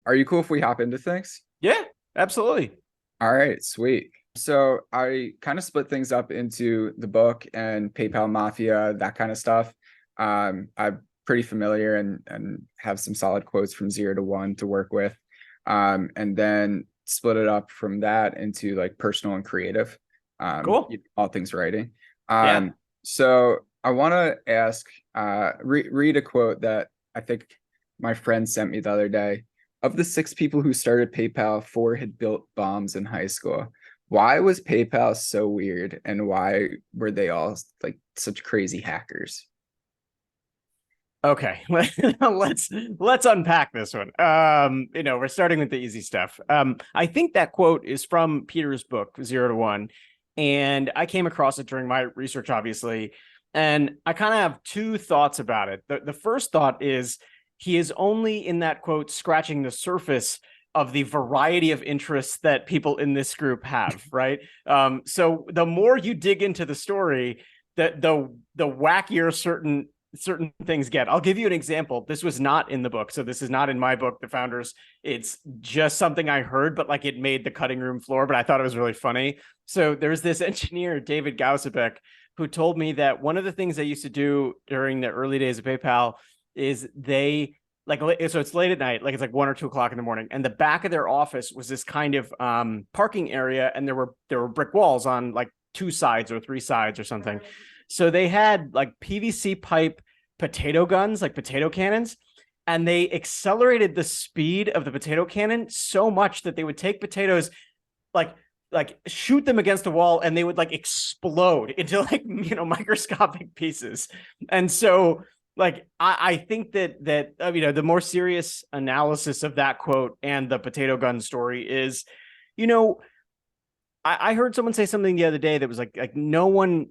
Are you cool if we hop into things? Yeah, absolutely. All right, sweet. So I kind of split things up into the book and PayPal Mafia, that kind of stuff. I'm pretty familiar and have some solid quotes from 0 to 1 to work with. And then split it up from that into like personal and creative, Cool. all things writing. Yeah. So I want to ask, read a quote that I think my friend sent me the other day. Of the 6 people who started PayPal, 4 had built bombs in high school. Why was PayPal so weird, and why were they all like such crazy hackers? Okay. Let's unpack this one. We're starting with the easy stuff. I think that quote is from Peter's book, 0 to 1. And I came across it during my research, obviously. And I kind of have two thoughts about it. The first thought is he is only in that quote scratching the surface of the variety of interests that people in this group have, right? So the more you dig into the story, the wackier certain things get. I'll give you an example. This was not in the book, so this is not in my book, The Founders. It's just something I heard, but like it made the cutting room floor, but I thought it was really funny. So there's this engineer, David Gausebek, who told me that one of the things they used to do during the early days of PayPal is they like, so it's late at night, like it's like 1 or 2 o'clock in the morning, and the back of their office was this kind of parking area, and there were brick walls on like 2 sides or 3 sides or something. So they had like PVC pipe potato guns, like potato cannons, and they accelerated the speed of the potato cannon so much that they would take potatoes, like shoot them against a wall, and they would like explode into like microscopic pieces. And so like I think that the more serious analysis of that quote and the potato gun story is, you know, I heard someone say something the other day that was like no one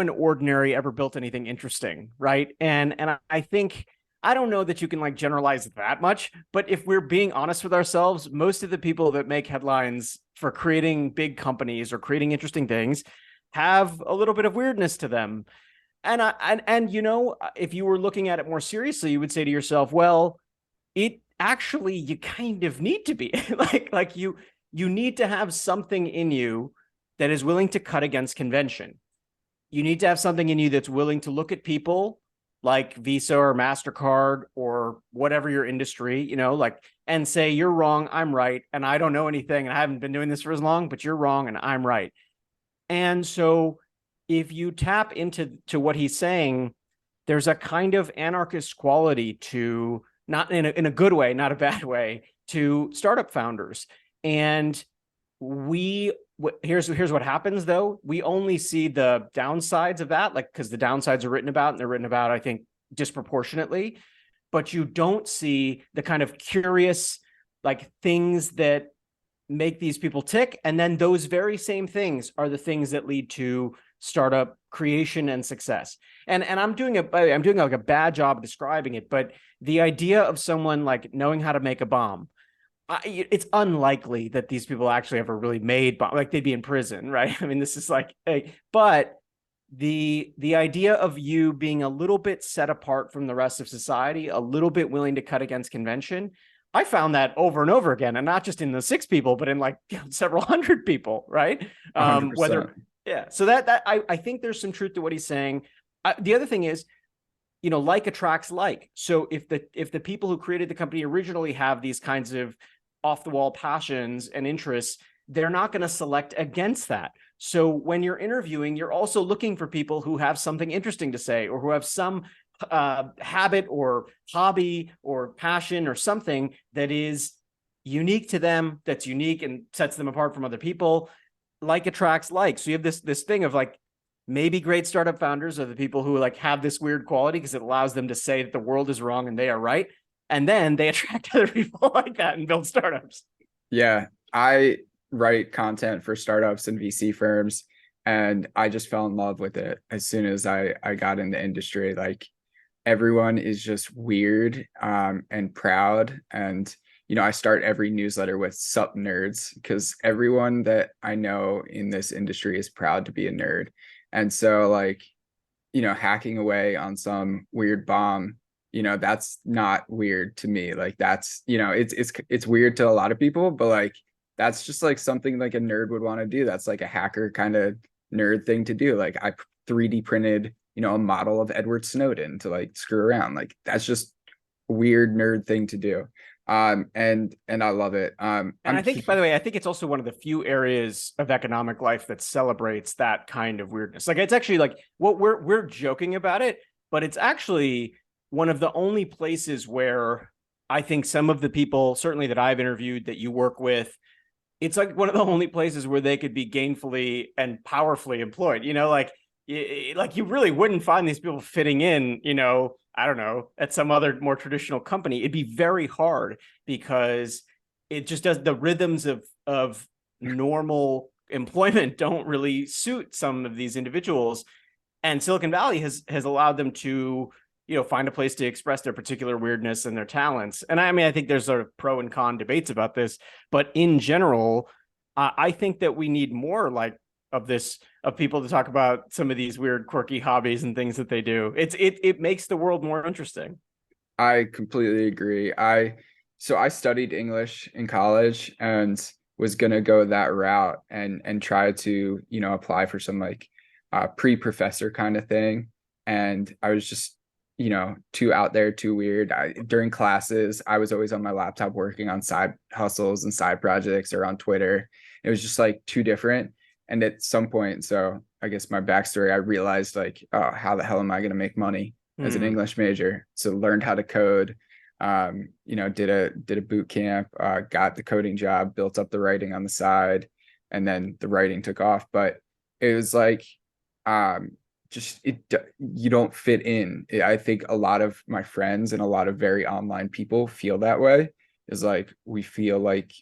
ordinary ever built anything interesting, right? And I think I don't know that you can like generalize that much, but if we're being honest with ourselves, most of the people that make headlines for creating big companies or creating interesting things have a little bit of weirdness to them. And if you were looking at it more seriously, you would say to yourself, well, it actually you kind of need to be like you need to have something in you that is willing to cut against convention. You need to have something in you that's willing to look at people like Visa or MasterCard or whatever your industry, like, and say, you're wrong, I'm right. And I don't know anything, and I haven't been doing this for as long, but you're wrong and I'm right. And so if you tap into what he's saying, there's a kind of anarchist quality to, not in a good way, not a bad way, to startup founders. And we here's what happens though. We only see the downsides of that, like, because the downsides are written about, and they're written about, I think, disproportionately. But you don't see the kind of curious like things that make these people tick. And then those very same things are the things that lead to startup creation and success. And I'm doing like a bad job of describing it, but the idea of someone like knowing how to make a bomb, it's unlikely that these people actually ever really made bomb. Like, they'd be in prison, right? I mean, this is like but the idea of you being a little bit set apart from the rest of society, a little bit willing to cut against convention, I found that over and over again, and not just in the 6 people, but in like several hundred people, right? 100%. Whether Yeah, so that I think there's some truth to what he's saying. The other thing is, like attracts like. So if the people who created the company originally have these kinds of off the wall passions and interests, they're not going to select against that. So when you're interviewing, you're also looking for people who have something interesting to say, or who have some habit or hobby or passion or something that is unique to them, that's unique and sets them apart from other people. Like attracts like. So you have this thing of like, maybe great startup founders are the people who like have this weird quality because it allows them to say that the world is wrong and they are right. And then they attract other people like that and build startups. Yeah, I write content for startups and VC firms, and I just fell in love with it as soon as I got in the industry. Like, everyone is just weird, and proud. And I start every newsletter with "Sup nerds," because everyone that I know in this industry is proud to be a nerd. And so, like, hacking away on some weird bomb that's not weird to me. Like that's, it's weird to a lot of people, but like that's just like something like a nerd would want to do. That's like a hacker kind of nerd thing to do. Like I 3D printed, a model of Edward Snowden to like screw around. Like that's just a weird nerd thing to do. And I love it. And I think, by the way, I think it's also one of the few areas of economic life that celebrates that kind of weirdness. Like it's actually like what we're joking about it, but it's actually one of the only places where I think some of the people, certainly that I've interviewed, that you work with, it's like one of the only places where they could be gainfully and powerfully employed. Like you really wouldn't find these people fitting in, I don't know, at some other more traditional company. It'd be very hard because it just does, the rhythms of normal employment don't really suit some of these individuals. And Silicon Valley has allowed them to, find a place to express their particular weirdness and their talents. And I mean, I think there's sort of pro and con debates about this, but in general, I think that we need more like of people to talk about some of these weird, quirky hobbies and things that they do. It makes the world more interesting. I completely agree. So I studied English in college and was gonna go that route and try to, apply for some like pre-professor kind of thing. And I was just, too out there, too weird. During classes, I was always on my laptop working on side hustles and side projects or on Twitter. It was just like too different. And at some point, so I guess my backstory, I realized like, oh, how the hell am I going to make money as an English major? So learned how to code, did a boot camp, got the coding job, built up the writing on the side, and then the writing took off. But it was like, you don't fit in. I think a lot of my friends and a lot of very online people feel that way. Is like we feel like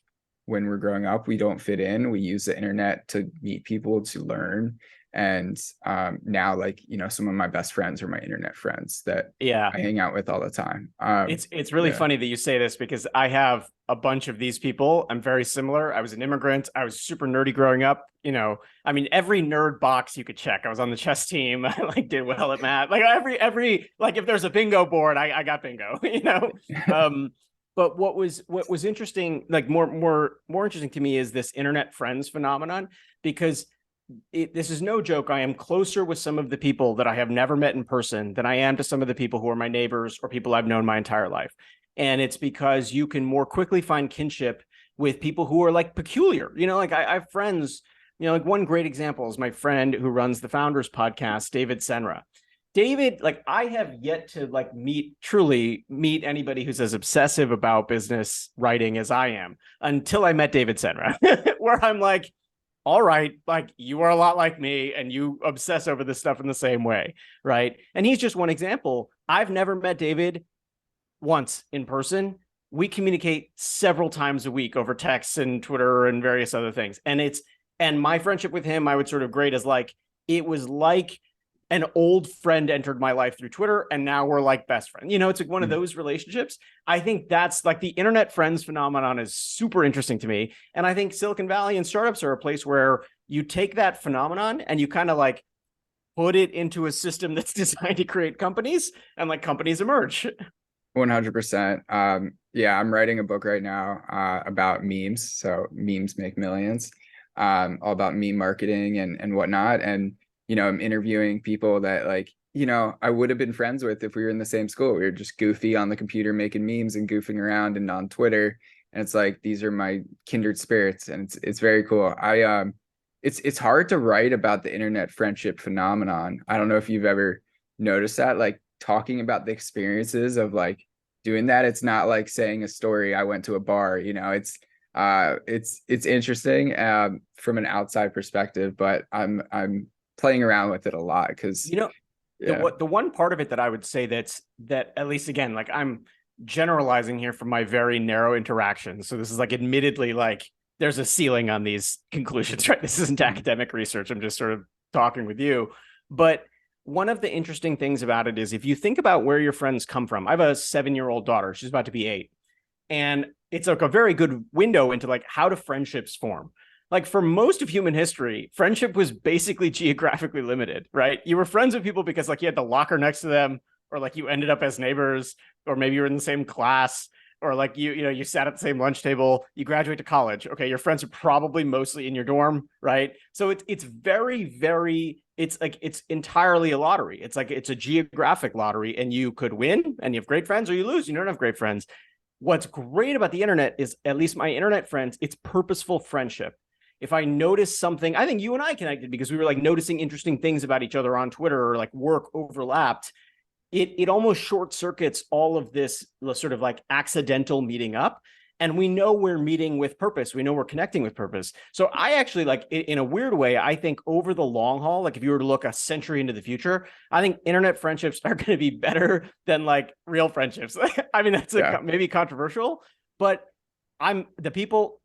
when we're growing up, we don't fit in. We use the internet to meet people, to learn. And now, like, some of my best friends are my internet friends that I hang out with all the time. It's really funny that you say this because I have a bunch of these people. I'm very similar. I was an immigrant. I was super nerdy growing up. I mean, every nerd box you could check. I was on the chess team. I like did well at math. Like every like if there's a bingo board, I got bingo. But what was interesting, like more interesting to me, is this internet friends phenomenon, because this is no joke. I am closer with some of the people that I have never met in person than I am to some of the people who are my neighbors or people I've known my entire life. And it's because you can more quickly find kinship with people who are like peculiar. Like I have friends, like one great example is my friend who runs the Founders podcast, David Senra. David, like I have yet to like truly meet anybody who's as obsessive about business writing as I am until I met David Senra, where I'm like, all right, like you are a lot like me and you obsess over this stuff in the same way, right? And he's just one example. I've never met David once in person. We communicate several times a week over texts and Twitter and various other things. And my friendship with him, I would sort of grade as like, it was like an old friend entered my life through Twitter and now we're like best friends. It's like one of those relationships. I think that's like the internet friends phenomenon is super interesting to me. And I think Silicon Valley and startups are a place where you take that phenomenon and you kind of like put it into a system that's designed to create companies, and like companies emerge. 100%. Yeah, I'm writing a book right now about memes. So memes make millions, all about meme marketing and whatnot. And I'm interviewing people that like, I would have been friends with if we were in the same school. We were just goofy on the computer making memes and goofing around and on Twitter. And it's like, these are my kindred spirits. And it's very cool. It's hard to write about the internet friendship phenomenon. I don't know if you've ever noticed that, like talking about the experiences of like doing that. It's not like saying a story. I went to a bar, it's interesting from an outside perspective, but I'm playing around with it a lot because the one part of it that I would say that at least again, like I'm generalizing here from my very narrow interactions. So this is like admittedly like there's a ceiling on these conclusions, right? This isn't academic research. I'm just sort of talking with you. But one of the interesting things about it is if you think about where your friends come from. I have a 7-year-old daughter. She's about to be 8. And it's like a very good window into like how do friendships form. Like for most of human history, friendship was basically geographically limited, right? You were friends with people because like you had the locker next to them or like you ended up as neighbors, or maybe you're in the same class, or like you sat at the same lunch table, you graduate to college. Okay, your friends are probably mostly in your dorm, right? So it's very, very, it's entirely a lottery. It's like it's a geographic lottery, and you could win and you have great friends, or you lose, you don't have great friends. What's great about the internet is, at least my internet friends, it's purposeful friendship. If I notice something, I think you and I connected because we were like noticing interesting things about each other on Twitter, or like work overlapped. It almost short circuits all of this sort of like accidental meeting up. And we know we're meeting with purpose. We know we're connecting with purpose. So I actually, like, in a weird way, I think over the long haul, like if you were to look a century into the future, I think internet friendships are going to be better than like real friendships. I mean, that's maybe controversial, but the people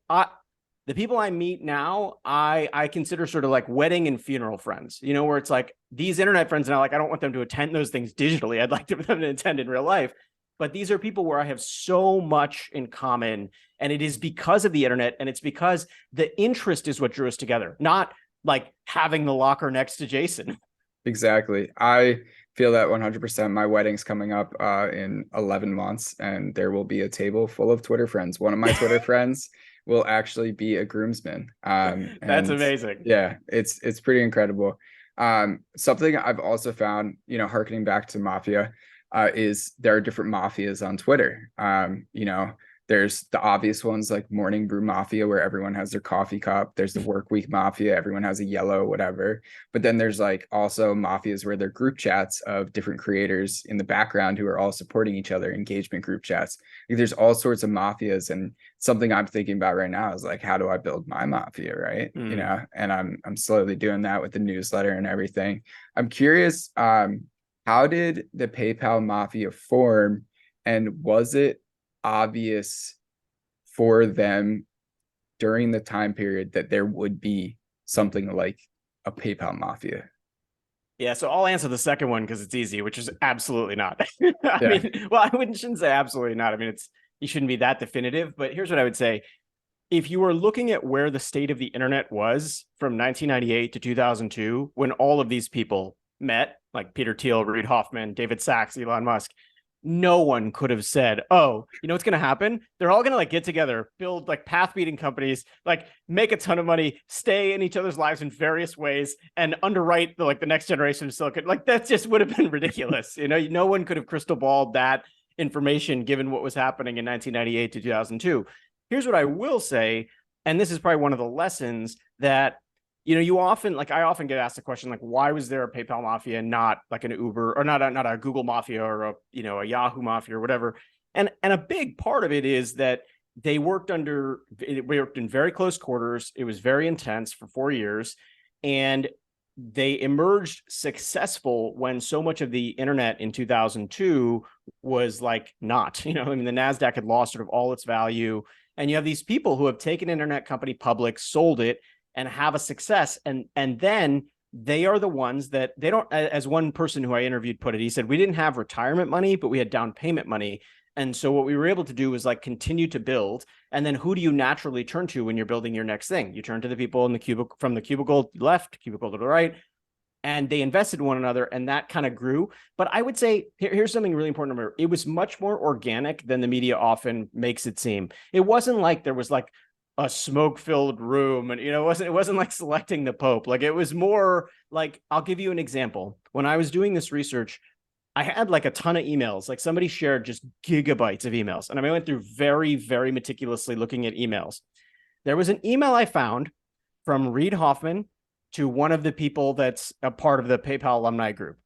I meet now, I consider sort of like wedding and funeral friends, where it's like these internet friends now, like I don't want them to attend those things digitally. I'd like them to attend in real life. But these are people where I have so much in common. And it is because of the internet. And it's because the interest is what drew us together, not like having the locker next to Jason. Exactly. I feel that 100%. My wedding's coming up in 11 months, and there will be a table full of Twitter friends. One of my Twitter friends will actually be a groomsman. That's amazing. Yeah, it's pretty incredible. Something I've also found, harkening back to Mafia, is there are different mafias on Twitter. There's the obvious ones like Morning Brew Mafia, where everyone has their coffee cup. There's the Work Week Mafia, everyone has a yellow, whatever. But then there's like also mafias where they're group chats of different creators in the background who are all supporting each other, engagement group chats. Like, there's all sorts of mafias, and something I'm thinking about right now is like, how do I build my mafia, right? And I'm slowly doing that with the newsletter and everything. I'm curious, how did the PayPal Mafia form, and was it obvious for them during the time period that there would be something like a PayPal Mafia? Yeah, so I'll answer the second one because it's easy, which is absolutely not. I shouldn't say absolutely not. I mean, you shouldn't be that definitive, but here's what I would say. If you were looking at where the state of the internet was from 1998 to 2002, when all of these people met, like Peter Thiel, Reid Hoffman, David Sachs, Elon Musk, no one could have said, oh, what's going to happen? They're all going to like get together, build like path beating companies, like make a ton of money, stay in each other's lives in various ways, and underwrite the next generation of Silicon. Like that just would have been ridiculous. No one could have crystal balled that information given what was happening in 1998 to 2002. Here's what I will say, and this is probably one of the lessons that you often, like, I often get asked the question, like, why was there a PayPal Mafia and not like an Uber, or not a Google Mafia, or a Yahoo Mafia or whatever? And a big part of it is that we worked in very close quarters. It was very intense for 4 years, and they emerged successful when so much of the internet in 2002 was like not, the NASDAQ had lost sort of all its value. And you have these people who have taken an internet company public, sold it, and have a success. And then they are the ones that they don't, as one person who I interviewed put it, he said, we didn't have retirement money, but we had down payment money. And so what we were able to do was like continue to build. And then who do you naturally turn to when you're building your next thing? You turn to the people in the cubicle, from the cubicle left, cubicle to the right, and they invested in one another, and that kind of grew. But I would say, here's something really important to remember. It was much more organic than the media often makes it seem. It wasn't like there was like a smoke-filled room, and it wasn't like selecting the Pope. Like, it was more like, I'll give you an example. When I was doing this research, I had like a ton of emails. Like, somebody shared just gigabytes of emails, and I went through very, very meticulously looking at emails. There was an email I found from Reid Hoffman to one of the people that's a part of the PayPal alumni group.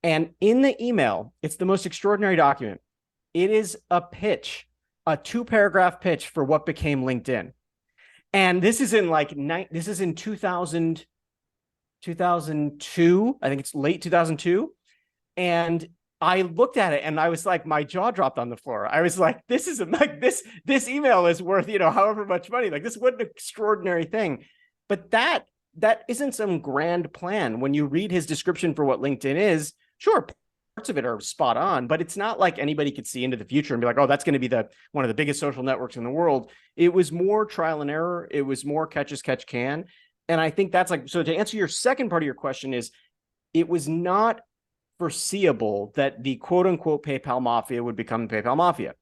And in the email, it's the most extraordinary document. It is a pitch, a 2-paragraph pitch for what became LinkedIn. And this is in 2002. I think it's late 2002. And I looked at it and I was like, my jaw dropped on the floor. I was like, this email is worth, however much money. Like, this, what an extraordinary thing. But that isn't some grand plan. When you read his description for what LinkedIn is, sure, parts of it are spot on, but it's not like anybody could see into the future and be like, oh, that's going to be one of the biggest social networks in the world. It was more trial and error. It was more catch as catch can. And I think that's like, so to answer your second part of your question is, it was not foreseeable that the quote unquote PayPal mafia would become the PayPal mafia.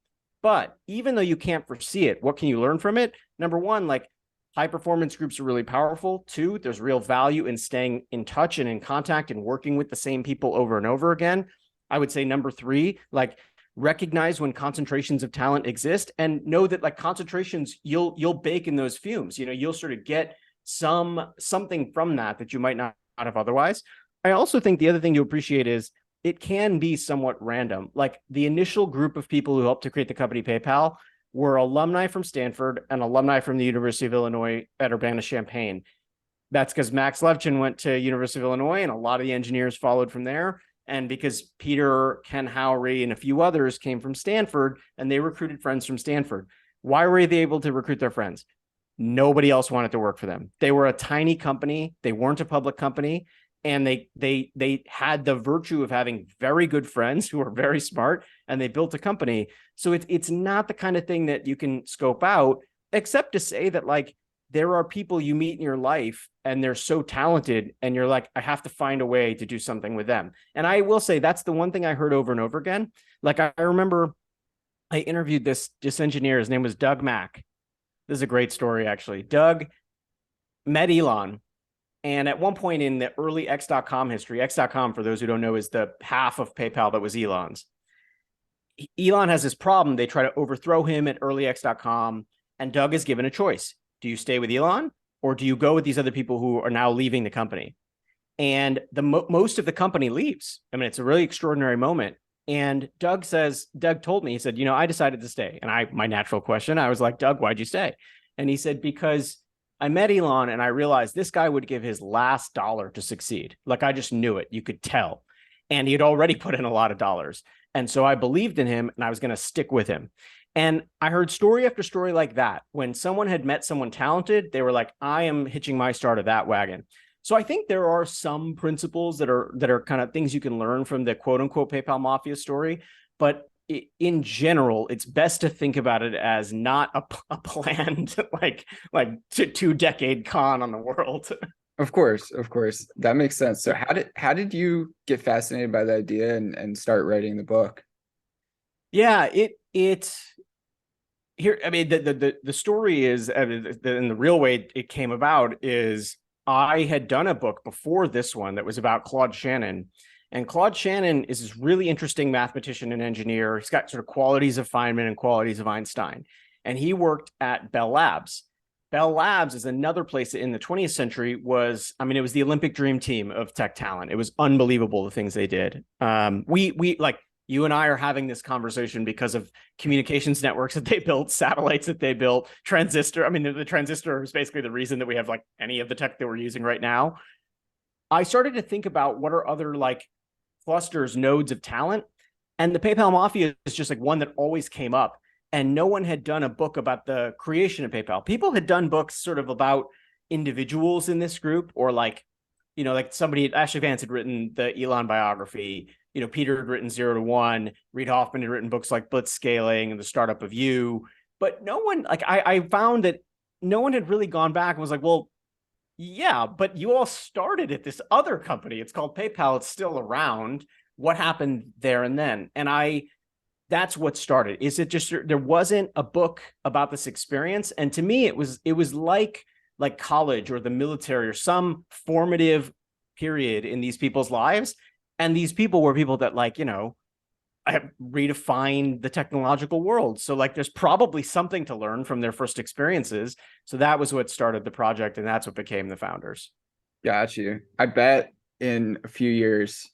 But even though you can't foresee it, what can you learn from it? Number one, like high performance groups are really powerful. Two, there's real value in staying in touch and in contact and working with the same people over and over again. I would say number three, like recognize when concentrations of talent exist and know that like concentrations, you'll bake in those fumes. You'll sort of get something from that you might not have otherwise. I also think the other thing to appreciate is it can be somewhat random. Like the initial group of people who helped to create the company PayPal were alumni from Stanford and alumni from the University of Illinois at Urbana-Champaign. That's because Max Levchin went to University of Illinois and a lot of the engineers followed from there. And because Peter, Ken Howry, and a few others came from Stanford and they recruited friends from Stanford. Why were they able to recruit their friends? Nobody else wanted to work for them. They were a tiny company. They weren't a public company. And they had the virtue of having very good friends who were very smart, and they built a company. So it's not the kind of thing that you can scope out, except to say that like there are people you meet in your life and they're so talented and you're like, I have to find a way to do something with them. And I will say that's the one thing I heard over and over again. Like I remember I interviewed this engineer. His name was Doug Mack. This is a great story, actually. Doug met Elon. And at one point in the early X.com history, X.com, for those who don't know, is the half of PayPal that was Elon's. Elon has this problem. They try to overthrow him at early X.com, and Doug is given a choice. Do you stay with Elon, or do you go with these other people who are now leaving the company? And most of the company leaves. I mean, it's a really extraordinary moment. And Doug told me, he said, I decided to stay. And my natural question, I was like, Doug, why'd you stay? And he said, because I met Elon and I realized this guy would give his last dollar to succeed. Like I just knew it. You could tell. And he had already put in a lot of dollars. And so I believed in him and I was going to stick with him. And I heard story after story like that. When someone had met someone talented, they were like, I am hitching my star to that wagon. So I think there are some principles that are kind of things you can learn from the quote unquote PayPal mafia story. But in general, it's best to think about it as not a planned like 2-decade con on the world. Of course, that makes sense. So how did you get fascinated by the idea and start writing the book? Yeah, it's here. I mean, the story is, and the real way it came about is I had done a book before this one that was about Claude Shannon. And Claude Shannon is this really interesting mathematician and engineer. He's got sort of qualities of Feynman and qualities of Einstein. And he worked at Bell Labs. Bell Labs is another place that in the 20th century it was the Olympic dream team of tech talent. It was unbelievable the things they did. We like you and I are having this conversation because of communications networks that they built, satellites that they built, transistor. I mean, the transistor is basically the reason that we have like any of the tech that we're using right now. I started to think about what are other like clusters, nodes of talent. And the PayPal Mafia is just like one that always came up. And no one had done a book about the creation of PayPal. People had done books sort of about individuals in this group, or like somebody, Ashley Vance had written the Elon biography. Peter had written 0 to 1. Reid Hoffman had written books like Blitz Scaling and The Startup of You. But no one, like I found that no one had really gone back and was like, well, yeah, but you all started at this other company. It's called PayPal. It's still around. What happened there and then? And that's what started. Is it just there wasn't a book about this experience? And to me, it was like college or the military or some formative period in these people's lives. And these people were people that have redefined the technological world. So there's probably something to learn from their first experiences. So that was what started the project, and that's what became the founders. Got you. I bet in a few years,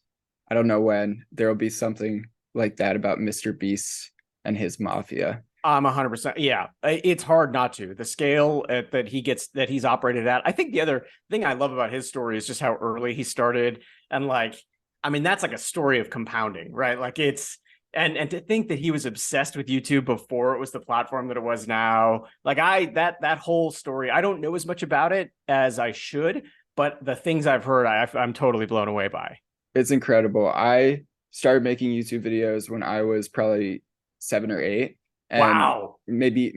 I don't know when, there will be something like that about Mr. Beast and his mafia. 100%. Yeah, it's hard not to. The scale that he's operated at. I think the other thing I love about his story is just how early he started, and that's like a story of compounding, right? Like it's and to think that he was obsessed with YouTube before it was the platform that it was now. That whole story, I don't know as much about it as I should, but the things I've heard, I'm totally blown away by. It's incredible. I started making YouTube videos when I was probably 7 or 8. And wow. Maybe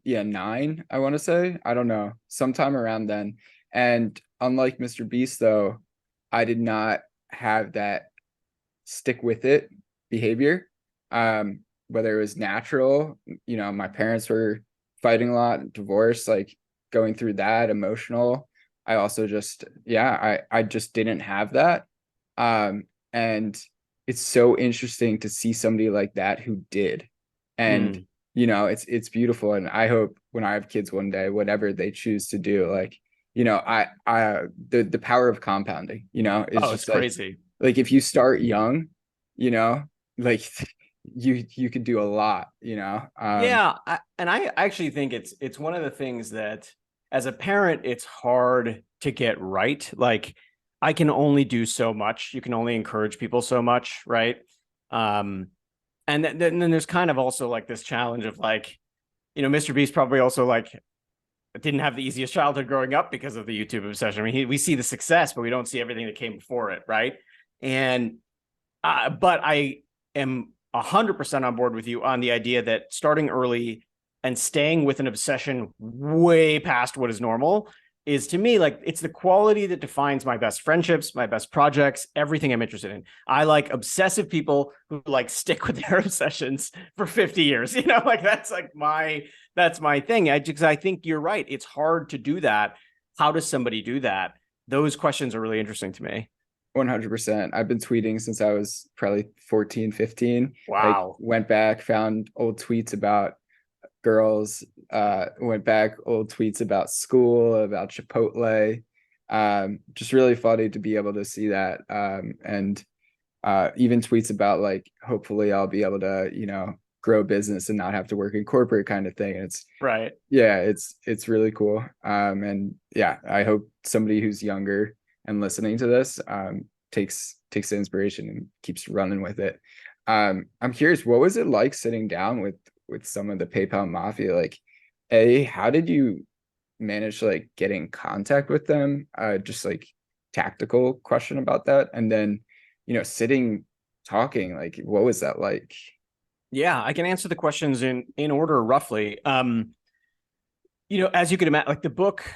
9, I want to say. I don't know. Sometime around then. And unlike Mr. Beast, though, I did not have that stick with it behavior. Whether it was natural, my parents were fighting a lot, divorce, like going through that, emotional. I also just, yeah, I just didn't have that. And it's so interesting to see somebody like that who did. And Mm. it's beautiful. And I hope when I have kids one day, whatever they choose to do, like, the power of compounding, is Oh, it's just like crazy. if you start young, you know, like you could do a lot, Yeah, and I actually think it's one of the things that as a parent it's hard to get right. Like I can only do so much. You can only encourage people so much, right? Um, and then there's kind of also like this challenge of like, Mr. Beast probably also like didn't have the easiest childhood growing up because of the YouTube obsession. I mean, we see the success, but we don't see everything that came before it, right? And but I am 100% on board with you on the idea that starting early and staying with an obsession way past what is normal is, to me, like it's the quality that defines my best friendships, my best projects, everything I'm interested in. I like obsessive people who like stick with their obsessions for 50 years. Like that's my thing. I think you're right. It's hard to do that. How does somebody do that? Those questions are really interesting to me. 100%. I've been tweeting since I was probably 14, 15. Like Wow. went back, found old tweets about girls, went back, old tweets about school, about Chipotle. Just really funny to be able to see that. And even tweets about like, hopefully I'll be able to, grow business and not have to work in corporate kind of thing. And Right. yeah, it's really cool. And yeah, I hope somebody who's younger and listening to this takes the inspiration and keeps running with it. I'm curious, what was it like sitting down with some of the PayPal Mafia? Like, how did you manage to like get in contact with them? Just like tactical question about that. And then, sitting talking, like what was that like? Yeah, I can answer the questions in order roughly. As you could imagine, like the book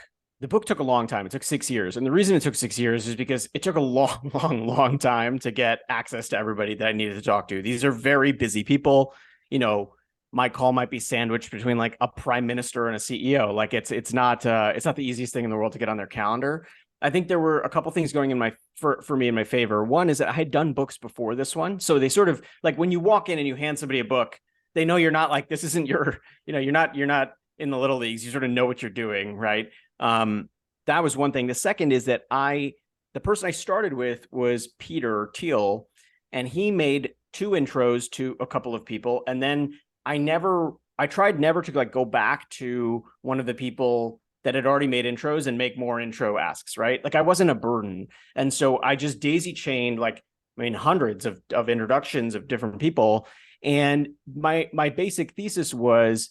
took a long time. It took 6 years. And the reason it took 6 years is because it took a long, long, long time to get access to everybody that I needed to talk to. These are very busy people. My call might be sandwiched between like a prime minister and a CEO. Like it's not the easiest thing in the world to get on their calendar. I think there were a couple things going in for me in my favor. One is that I had done books before this one. So they sort of like when you walk in and you hand somebody a book, they know you're not like, this isn't your, you're not in the little leagues. You sort of know what you're doing, right? That was one thing. The second is that the person I started with was Peter Thiel, and he made two intros to a couple of people. And then I tried never to like go back to one of the people that had already made intros and make more intro asks, right? Like I wasn't a burden. And so I just daisy chained like, I mean, hundreds of introductions of different people. And my basic thesis was,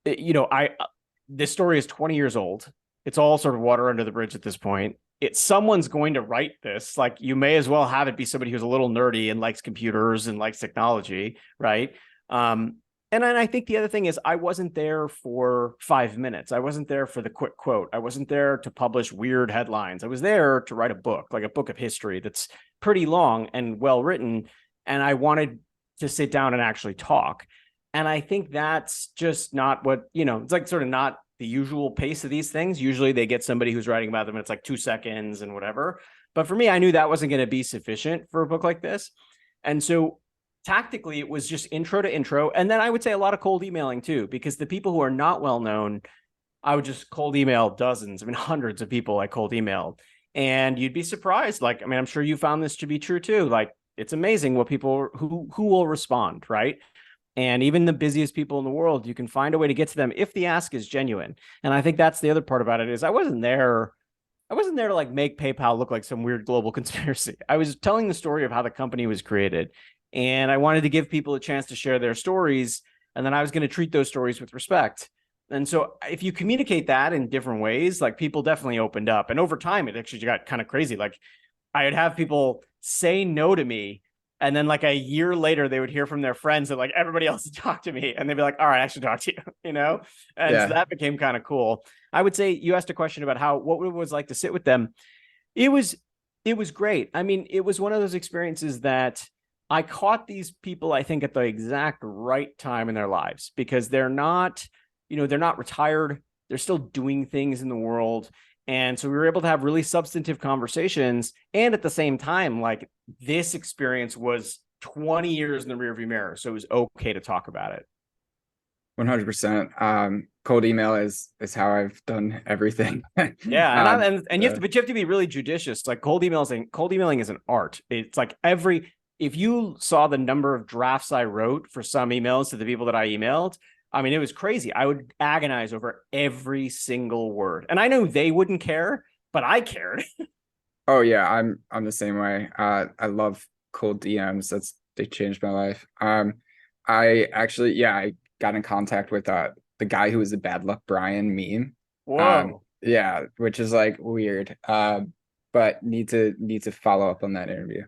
this story is 20 years old. It's all sort of water under the bridge at this point. Someone's going to write this. Like you may as well have it be somebody who's a little nerdy and likes computers and likes technology, right? And then I think the other thing is I wasn't there for 5 minutes. I wasn't there for the quick quote. I wasn't there to publish weird headlines. I was there to write a book, like a book of history that's pretty long and well written. And I wanted to sit down and actually talk. And I think that's just not what, it's like sort of not the usual pace of these things. Usually they get somebody who's writing about them and it's like 2 seconds and whatever. But for me, I knew that wasn't going to be sufficient for a book like this. And so tactically, it was just intro to intro. And then I would say a lot of cold emailing too, because the people who are not well known, I would just cold email dozens, I mean, hundreds of people I cold emailed. And you'd be surprised. Like, I mean, I'm sure you found this to be true too. Like, it's amazing what people who will respond, right? And even the busiest people in the world, you can find a way to get to them if the ask is genuine. And I think that's the other part about it is I wasn't there to like make PayPal look like some weird global conspiracy. I was telling the story of how the company was created. And I wanted to give people a chance to share their stories. And then I was going to treat those stories with respect. And so if you communicate that in different ways, like people definitely opened up. And over time, it actually got kind of crazy. Like I would have people say no to me. And then like a year later, they would hear from their friends that like everybody else had talked to me. And they'd be like, all right, I should talk to you, And so Yeah. that became kind of cool. I would say you asked a question about what it was like to sit with them. It was It was great. I mean, it was one of those experiences that I caught these people, I think, at the exact right time in their lives, because they're not, they're not retired. They're still doing things in the world. And so we were able to have really substantive conversations. And at the same time, like, this experience was 20 years in the rearview mirror. So it was okay to talk about it. 100%. Cold email is how I've done everything. Yeah, and So, you have to be really judicious. Like, cold emailing is an art. It's like if you saw the number of drafts I wrote for some emails to the people that I emailed, I mean, it was crazy. I would agonize over every single word. And I know they wouldn't care, but I cared. oh yeah, I'm the same way. I love cold DMs. They changed my life. I actually, yeah, I got in contact with the guy who was the Bad Luck Brian meme. Whoa. Yeah, which is like weird. But need to follow up on that interview.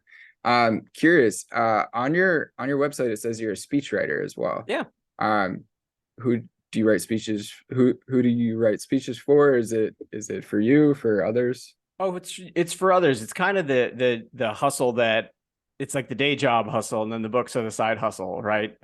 Curious, on your website it says you're a speechwriter as well. Yeah. Um, who do you write speeches? Who do you write speeches for? Is it for you, for others? Oh, it's for others. It's kind of the hustle that it's like the day job hustle, and then the books are the side hustle, right?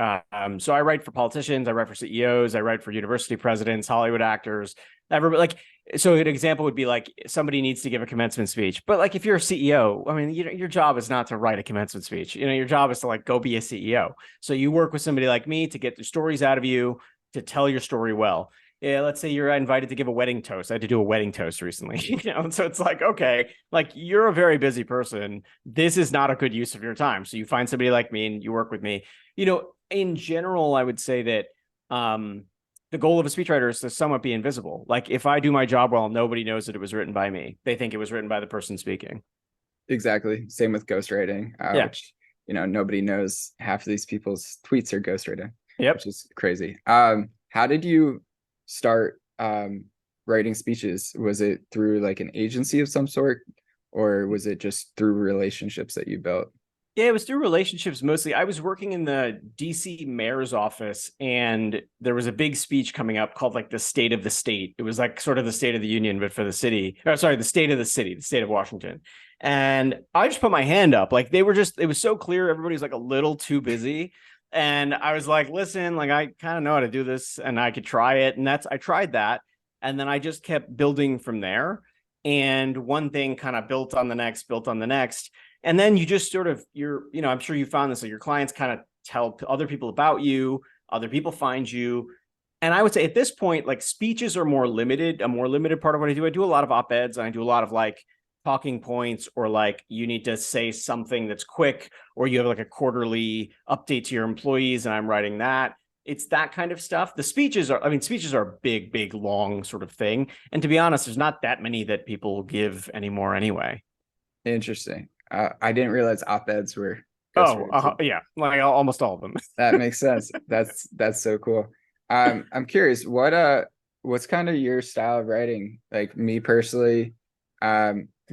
So I write for politicians, I write for CEOs, I write for university presidents, Hollywood actors, everybody. Like, so an example would be like somebody needs to give a commencement speech, but like if you're a CEO, I mean, your job is not to write a commencement speech. Your job is to like go be a CEO. So you work with somebody like me to get the stories out of you, to tell your story well. Yeah, let's say you're invited to give a wedding toast. I had to do a wedding toast recently, so it's like, okay, like, you're a very busy person. This is not a good use of your time. So you find somebody like me and you work with me. In general, I would say that the goal of a speechwriter is to somewhat be invisible. Like, if I do my job well, nobody knows that it was written by me. They think it was written by the person speaking. Exactly. Same with ghostwriting, Yeah. which nobody knows half of these people's tweets are ghostwriting, Yep. which is crazy. How did you start writing speeches? Was it through like an agency of some sort, or was it just through relationships that you built? Yeah, it was through relationships mostly. I was working in the DC mayor's office, and there was a big speech coming up called like the State of the State. It was like sort of the State of the Union, but for the city. Or, sorry, the State of the City, the state of Washington. And I just put my hand up. Like, it was so clear everybody's like a little too busy. And I was like, listen, like, I kind of know how to do this and I could try it. And I tried that. And then I just kept building from there. And one thing kind of built on the next, built on the next. And then you just sort of, I'm sure you found this, like, your clients kind of tell other people about you, other people find you. And I would say at this point, like, speeches are more limited, a more limited part of what I do. I do a lot of op-eds, and I do a lot of like talking points, or like you need to say something that's quick, or you have like a quarterly update to your employees and I'm writing that. It's that kind of stuff. Speeches are a big, big, long sort of thing. And to be honest, there's not that many that people give anymore anyway. Interesting. I didn't realize op-eds were Oh, ghostwritten. yeah, like almost all of them. That makes sense. That's so cool. I'm curious, what's kind of your style of writing? Like, me personally,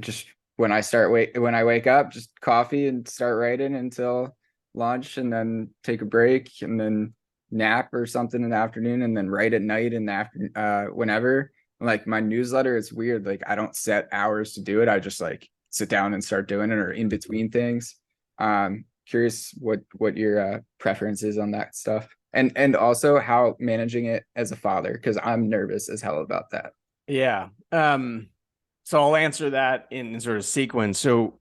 just when I wake up, just coffee and start writing until lunch, and then take a break, and then nap or something in the afternoon, and then write at night in the after whenever. Like, my newsletter, it's weird. Like, I don't set hours to do it. I just like sit down and start doing it, or in between things. Curious what your preference is on that stuff, and also how managing it as a father, because I'm nervous as hell about that. Yeah. So I'll answer that in sort of sequence. So,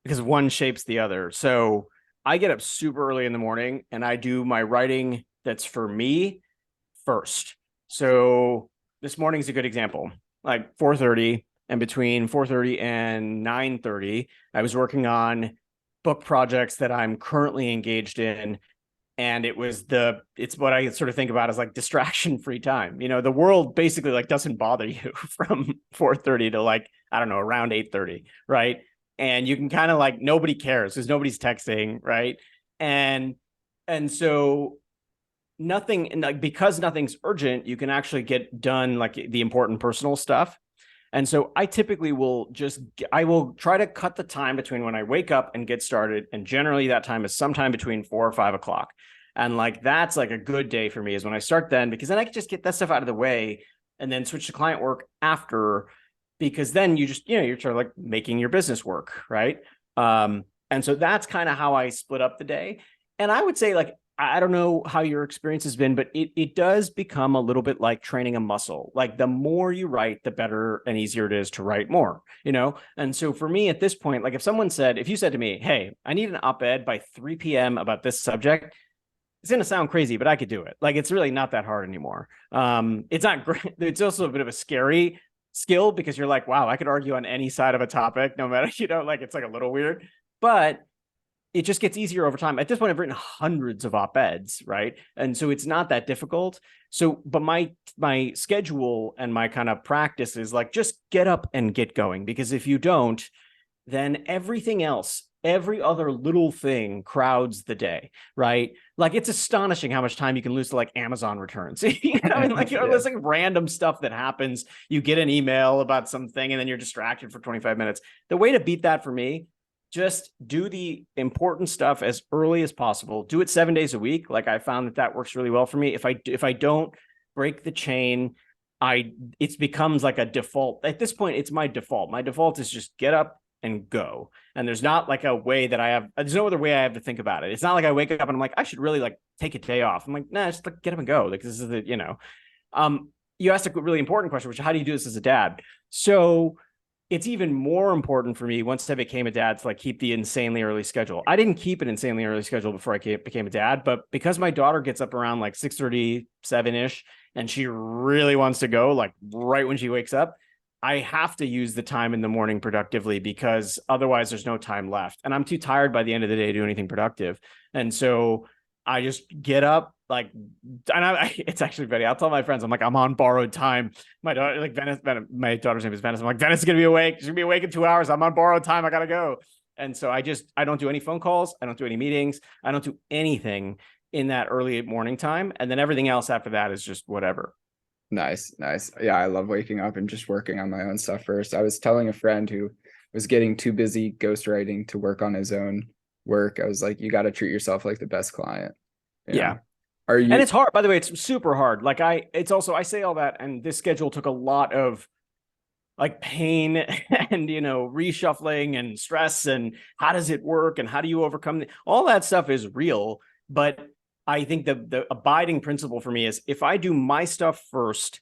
because one shapes the other. So I get up super early in the morning and I do my writing that's for me first. So this morning's a good example. Like 4:30, and between 4:30 and 9:30, I was working on book projects that I'm currently engaged in. And it's what I sort of think about as like distraction free time. The world basically like doesn't bother you from 4:30 to like, I don't know, around 8:30, right? And you can kind of like, nobody cares because nobody's texting, right? And so nothing, and like, because nothing's urgent, you can actually get done like the important personal stuff. And so I typically I will try to cut the time between when I wake up and get started. And generally that time is sometime between 4 or 5 o'clock. And like, that's like a good day for me, is when I start then, because then I can just get that stuff out of the way and then switch to client work after. because then you just, you're sort of like making your business work, right? And so that's kind of how I split up the day. And I would say, like, I don't know how your experience has been, but it does become a little bit like training a muscle. Like the more you write, the better and easier it is to write more, And so for me at this point, like if you said to me, hey, I need an op-ed by 3 p.m. about this subject, it's going to sound crazy, but I could do it. Like, it's really not that hard anymore. It's not great. It's also a bit of a scary skill because you're like, wow, I could argue on any side of a topic, no matter, like it's like a little weird, but it just gets easier over time. At this point, I've written hundreds of op-eds, right? And so it's not that difficult. So, but my schedule and my kind of practice is like, just get up and get going. Because if you don't, then everything else, every other little thing crowds the day, right? Like, it's astonishing how much time you can lose to like Amazon returns. I mean, like, there's like random stuff that happens. You get an email about something and then you're distracted for 25 minutes. The way to beat that for me, just do the important stuff as early as possible. Do it 7 days a week. Like, I found that works really well for me. If I don't break the chain, it becomes like a default. At this point, it's my default. My default is just get up and go. And there's not like a way that there's no other way I have to think about it. It's not like I wake up and I'm like, I should really like take a day off. I'm like, nah, just like get up and go. Like, this is you asked a really important question, which is, how do you do this as a dad? So it's even more important for me once I became a dad to like keep the insanely early schedule. I didn't keep an insanely early schedule before I became a dad, but because my daughter gets up around like 6:30, 7-ish, and she really wants to go like right when she wakes up, I have to use the time in the morning productively because otherwise there's no time left. And I'm too tired by the end of the day to do anything productive. And so I just get up, like, and it's actually funny. I'll tell my friends, I'm like, I'm on borrowed time. My daughter, like Venice, my daughter's name is Venice. I'm like, Venice is going to be awake. She's going to be awake in 2 hours. I'm on borrowed time. I got to go. And so I don't do any phone calls. I don't do any meetings. I don't do anything in that early morning time. And then everything else after that is just whatever. Nice. Yeah, I love waking up and just working on my own stuff first. I was telling a friend who was getting too busy ghostwriting to work on his own work. I was like, you got to treat yourself like the best client. Yeah. Are you? And it's hard, by the way, it's super hard. Like I say all that, and this schedule took a lot of like pain and, reshuffling and stress and how does it work and how do you overcome all that stuff is real. But I think the abiding principle for me is if I do my stuff first,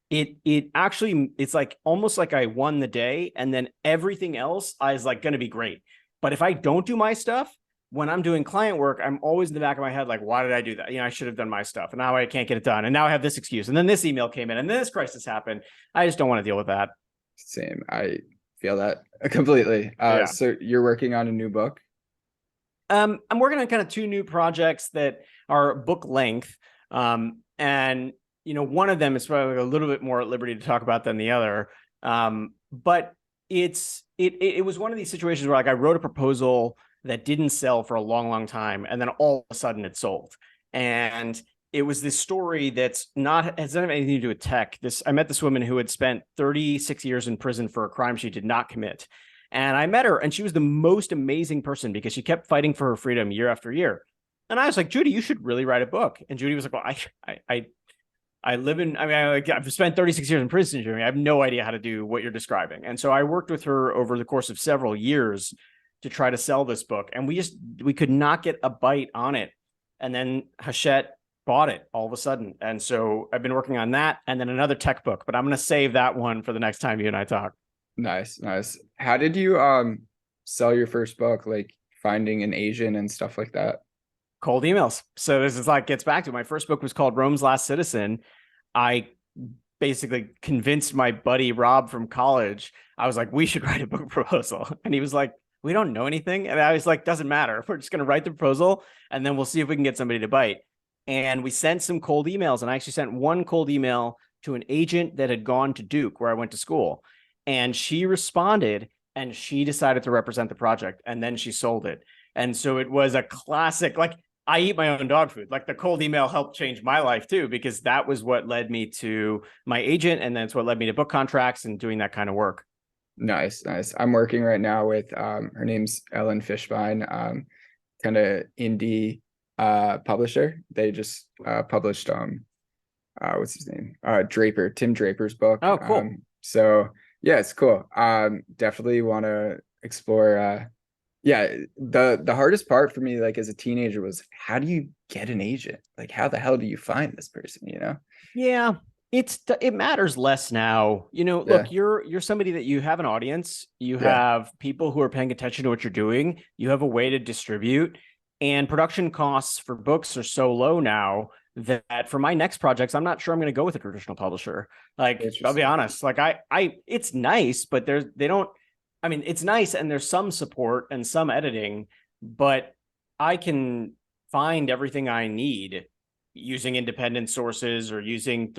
it's like almost like I won the day, and then everything else is like going to be great. But if I don't do my stuff, when I'm doing client work, I'm always in the back of my head, like, why did I do that? I should have done my stuff, and now I can't get it done. And now I have this excuse, and then this email came in, and then this crisis happened. I just don't want to deal with that. Same. I feel that completely. Yeah. So you're working on a new book? I'm working on kind of two new projects that are book length. And one of them is probably a little bit more at liberty to talk about than the other. But it was one of these situations where like I wrote a proposal that didn't sell for a long, long time, and then all of a sudden it sold. And it was this story has not anything to do with tech. I met this woman who had spent 36 years in prison for a crime she did not commit. And I met her, and she was the most amazing person because she kept fighting for her freedom year after year. And I was like, Judy, you should really write a book. And Judy was like, well, I've spent 36 years in prison, Judy. I have no idea how to do what you're describing. And so I worked with her over the course of several years to try to sell this book. And we could not get a bite on it. And then Hachette bought it all of a sudden. And so I've been working on that and then another tech book, but I'm going to save that one for the next time you and I talk. Nice. How did you sell your first book, like finding an agent and stuff like that? Cold emails. So this is like gets back to my first book was called Rome's Last Citizen. I basically convinced my buddy Rob from college. I was like, we should write a book proposal. And he was like, we don't know anything. And I was like, doesn't matter. We're just going to write the proposal and then we'll see if we can get somebody to bite. And we sent some cold emails. And I actually sent one cold email to an agent that had gone to Duke, where I went to school. And she responded and she decided to represent the project. And then she sold it. And so it was a classic, like I eat my own dog food. Like the cold email helped change my life too, because that was what led me to my agent. And that's what led me to book contracts and doing that kind of work. Nice. I'm working right now with her name's Ellen Fishbein, kind of indie publisher. They just published what's his name? Tim Draper's book. Oh, cool. So Yeah, it's cool. Definitely want to explore. Yeah, the hardest part for me, like as a teenager, was how do you get an agent? Like, how the hell do you find this person? You know? Yeah, it matters less now. Yeah, Look, you're somebody that you have an audience, you yeah, have people who are paying attention to what you're doing, you have a way to distribute, and production costs for books are so low now that for my next projects, I'm not sure I'm going to go with a traditional publisher. Like, I'll be interesting. honest, like it's nice, but they don't. I mean, it's nice and there's some support and some editing, but I can find everything I need using independent sources or using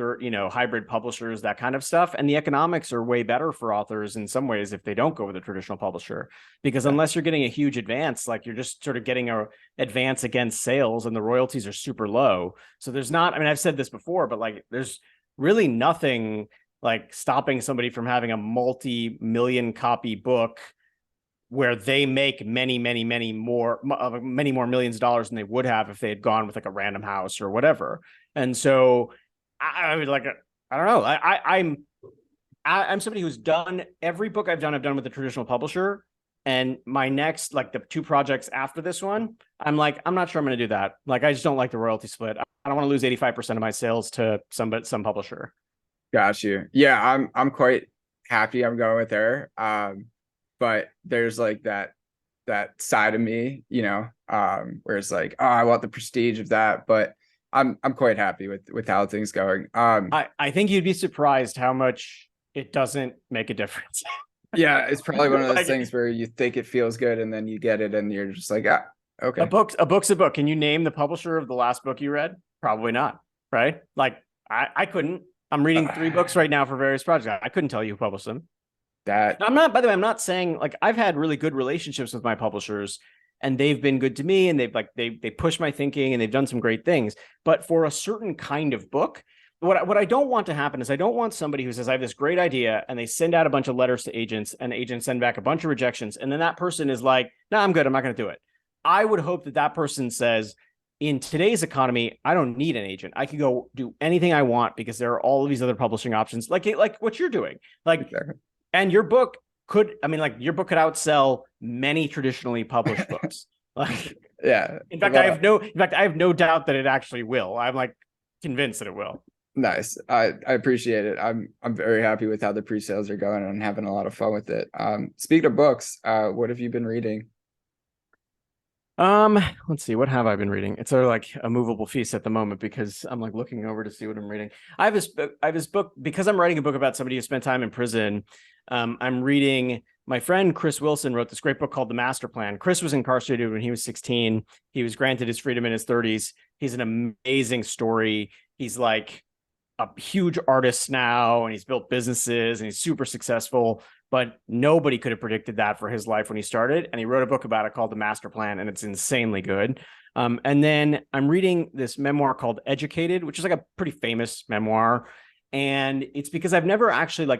hybrid publishers, that kind of stuff. And the economics are way better for authors in some ways if they don't go with a traditional publisher, because Yeah, unless you're getting a huge advance, like you're just sort of getting a advance against sales and the royalties are super low. So there's not, I mean, I've said this before, but like there's really nothing like stopping somebody from having a multi-million copy book where they make many more millions of dollars than they would have if they had gone with like a Random House or whatever. And so I would like, I don't know. I'm somebody who's done every book I've done with a traditional publisher. And my next, like the two projects after this one, I'm like, I'm not sure I'm going to do that. Like, I just don't like the royalty split. I don't want to lose 85% of my sales to some publisher. got you. Yeah, I'm quite happy I'm going with her. But there's like that side of me, where it's like, oh, I want the prestige of that, but I'm quite happy with how things going. I think you'd be surprised how much it doesn't make a difference. Yeah, it's probably one of those Like things where you think it feels good and then you get it and you're just like, ah, okay. a book's a book. Can you name the publisher of the last book you read? Probably not, right? Like I couldn't. I'm reading three Uh, books right now for various projects. I couldn't tell you who published them. that I'm not, by the way, I'm not saying like I've had really good relationships with my publishers and they've been good to me and they push my thinking and they've done some great things. But for a certain kind of book, what I don't want to happen is I don't want somebody who says, I have this great idea and they send out a bunch of letters to agents and agents send back a bunch of rejections. And then that person is like, no, I'm good. I'm not going to do it. I would hope that that person says, in today's economy, I don't need an agent. I can go do anything I want because there are all of these other publishing options, like what you're doing. Like, exactly. and your book could, I mean, like your book could outsell many traditionally published books. Like, Yeah. in Well, fact, I have no doubt that it actually will. I'm like convinced that it will. nice. I appreciate it. I'm very happy with how the pre-sales are going and having a lot of fun with it. Speaking of books, what have you been reading? Let's see, what have I been reading? It's sort of like a movable feast at the moment because I'm like looking over to see what I'm reading. I have this book because I'm writing a book about somebody who spent time in prison. I'm reading my friend Chris Wilson wrote this great book called The Master Plan. Chris was incarcerated when he was 16. He was granted his freedom in his 30s. He's an amazing story. He's like a huge artist now and he's built businesses and he's super successful, but nobody could have predicted that for his life when he started. And he wrote a book about it called The Master Plan, and it's insanely good. And then I'm reading this memoir called Educated, which is like a pretty famous memoir. And it's because I've never actually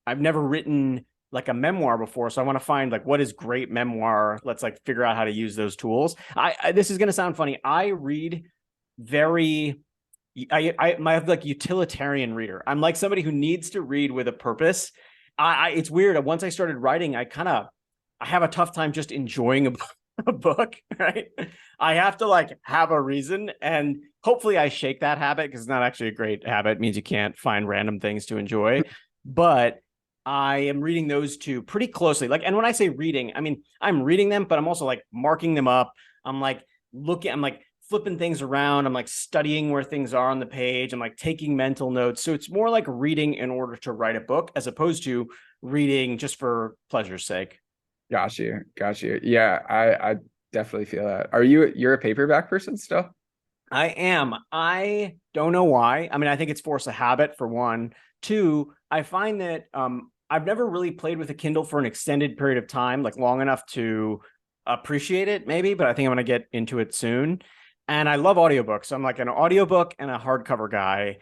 I've never written like a memoir before. So I want to find like what is great memoir. Let's like figure out how to use those tools. This is going to sound funny. I read very my like utilitarian reader. I'm like somebody who needs to read with a purpose. It's weird. Once I started writing, I have a tough time just enjoying a book, right? I have to like have a reason, and hopefully I shake that habit because it's not actually a great habit. It means you can't find random things to enjoy. But I am reading those two pretty closely. Like, and when I say reading, I mean I'm reading them, but I'm also like marking them up. I'm like flipping things around. I'm like studying where things are on the page. I'm like taking mental notes. So it's more like reading in order to write a book as opposed to reading just for pleasure's sake. Got you. Got you. Yeah, I definitely feel that. You're a paperback person still? I am. I don't know why. I mean, I think it's force of habit for one. Two, I find that I've never really played with a Kindle for an extended period of time, like long enough to appreciate it, maybe, but I think I'm going to get into it soon. And I love audiobooks. I'm like an audiobook and a hardcover guy.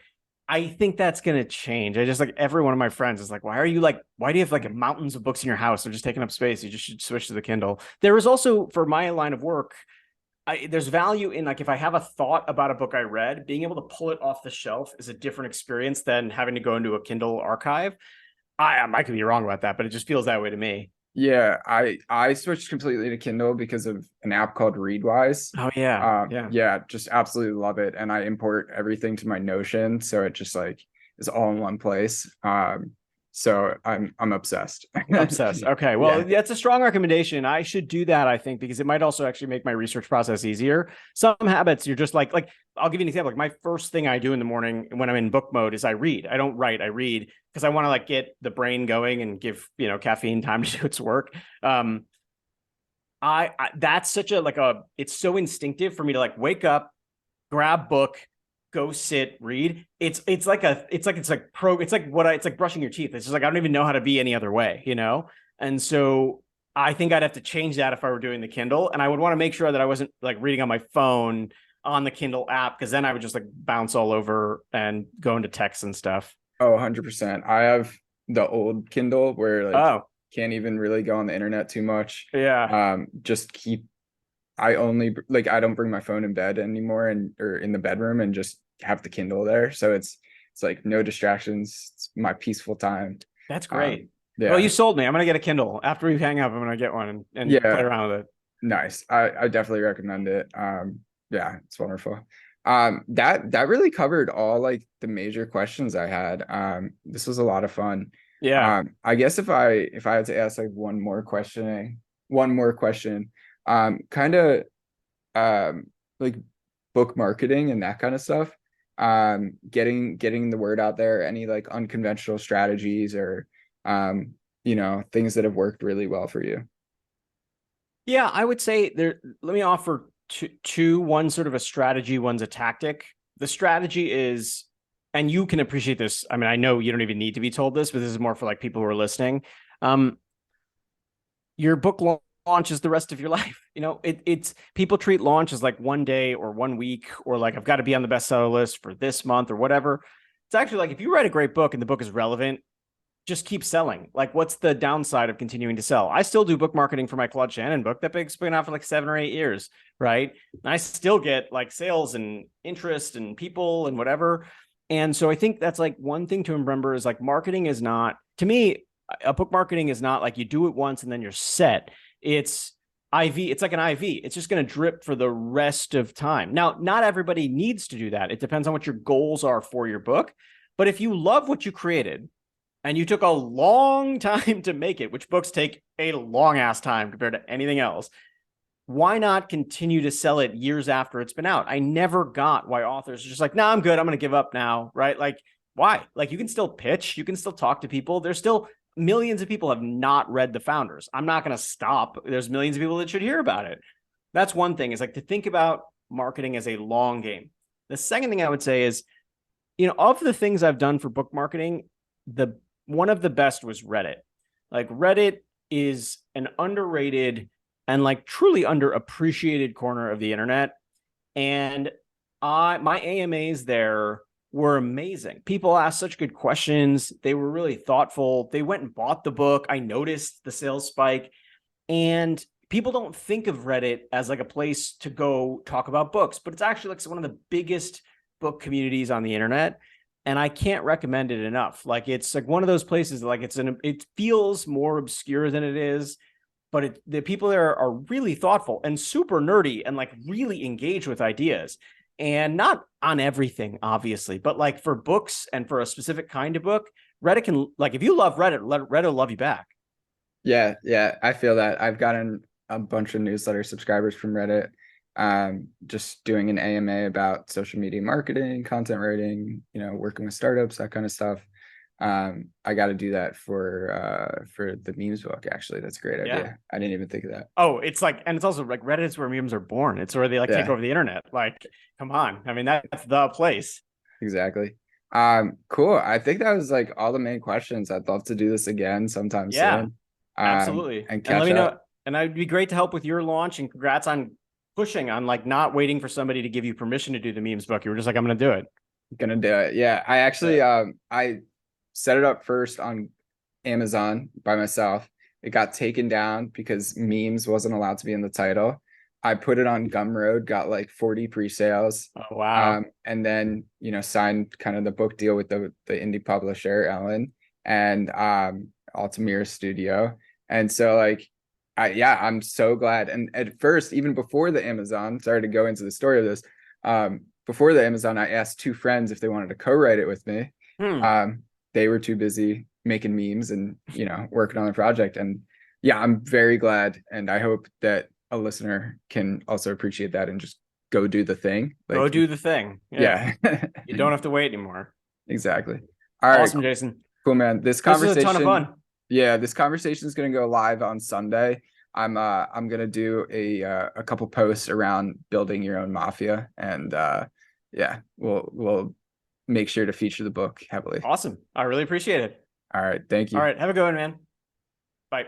I think that's going to change. I just like every one of my friends is like, why do you have like mountains of books in your house? They're just taking up space. You just should switch to the Kindle. There is also, for my line of work, there's value in like if I have a thought about a book I read, being able to pull it off the shelf is a different experience than having to go into a Kindle archive. I could be wrong about that, but it just feels that way to me. Yeah, I switched completely to Kindle because of an app called Readwise. Oh yeah, yeah. Yeah, just absolutely love it, and I import everything to my Notion, so it just like is all in one place. So I'm obsessed. Obsessed. Okay. Well, Yeah. that's a strong recommendation. I should do that, I think, because it might also actually make my research process easier. Some habits you're just like I'll give you an example. Like my first thing I do in the morning when I'm in book mode is I read. I don't write, I read because I want to like get the brain going and give, caffeine time to do its work. I that's such a like a it's so instinctive for me to like wake up, grab book, go sit, read. It's like it's like brushing your teeth. It's just like I don't even know how to be any other way. And so I think I'd have to change that if I were doing the Kindle, and I would want to make sure that I wasn't like reading on my phone on the Kindle app because then I would just like bounce all over and go into text and stuff. Oh, 100%. I have the old Kindle where like Oh can't even really go on the internet too much. yeah, Just keep I only like I don't bring my phone in bed anymore and or in the bedroom and just have the Kindle there. So it's like no distractions. It's my peaceful time. that's Um, great. Well, you yeah. sold me. I'm gonna get a Kindle after we hang up. I'm gonna get one and play Yeah, around with it. nice. I definitely recommend it. Yeah, it's wonderful. That really covered all like the major questions I had. This was a lot of fun. Yeah. I guess if I had to ask like one more question, kind of like book marketing and that kind of stuff. Getting the word out there, any like unconventional strategies or things that have worked really well for you. Yeah, I would say there. Let me offer two. One sort of a strategy, one's a tactic. The strategy is, and you can appreciate this. I mean, I know you don't even need to be told this, but this is more for like people who are listening. Um, your book launch is the rest of your life. It's people treat launch as like one day or 1 week or like I've got to be on the bestseller list for this month or whatever. It's actually like if you write a great book and the book is relevant, just keep selling. Like, what's the downside of continuing to sell? I still do book marketing for my Claude Shannon book. That book's been out for like 7 or 8 years, right? And I still get like sales and interest and people and whatever. And so I think that's like one thing to remember is like marketing is not, to me, a book marketing is not like you do it once and then you're set. It's IV. It's like an IV. It's just going to drip for the rest of time. Now, not everybody needs to do that. It depends on what your goals are for your book. But if you love what you created, and you took a long time to make it, which books take a long ass time compared to anything else, why not continue to sell it years after it's been out? I never got why authors are just like, nah, I'm good. I'm going to give up now. Right. Like, why? Like, you can still pitch, you can still talk to people. There's still millions of people have not read The Founders. I'm not going to stop. There's millions of people that should hear about it. That's one thing, is like to think about marketing as a long game. The second thing I would say is, of the things I've done for book marketing, the one of the best was Reddit. Like, Reddit is an underrated and like truly underappreciated corner of the internet. And my AMAs there were amazing. People asked such good questions. They were really thoughtful. They went and bought the book. I noticed the sales spike. And people don't think of Reddit as like a place to go talk about books, but it's actually like one of the biggest book communities on the internet. And I can't recommend it enough. Like, it's like one of those places, like it feels more obscure than it is, but the people there are really thoughtful and super nerdy and like really engaged with ideas, and not on everything, obviously, but like for books and for a specific kind of book, Reddit can, like, if you love Reddit, Reddit will love you back. Yeah, yeah, I feel that. I've gotten a bunch of newsletter subscribers from Reddit, just doing an AMA about social media marketing, content writing, working with startups, that kind of stuff. I got to do that for the memes book. Actually, that's a great Yeah. idea. I didn't even think of that. Oh, it's like, and it's also like Reddit is where memes are born. It's where they like take Yeah, over the internet. Like, come on. I mean, that's the place. exactly. Cool. I think that was like all the main questions. I'd love to do this again sometime Yeah, soon. absolutely. And And let catch me know. up. And it'd be great to help with your launch, and congrats on pushing on like not waiting for somebody to give you permission to do the memes book. You were just like, I'm going to do it. Gonna do it. Yeah, I Yeah. actually I set it up first on Amazon by myself. It got taken down because memes wasn't allowed to be in the title. I put it on Gumroad, got like 40 pre-sales, Oh, wow. and then signed kind of the book deal with the indie publisher Ellen, and Altamira Studio. And so like I'm so glad. And at first, even before the Amazon, sorry to go into the story of this, before the Amazon, I asked two friends if they wanted to co-write it with me. They were too busy making memes and, you know, working on the project. And yeah, I'm very glad. And I hope that a listener can also appreciate that and just go do the thing. Like, Go do the thing. yeah, You don't have to wait anymore. exactly. All right, Awesome, Jason. cool, man. This This is a ton of conversation, fun. yeah, this conversation is going to go live on Sunday. I'm gonna do a couple posts around building your own mafia, and yeah, we'll make sure to feature the book heavily. Awesome. I really appreciate it. All right, thank you. All right. Have a good one, man. Bye.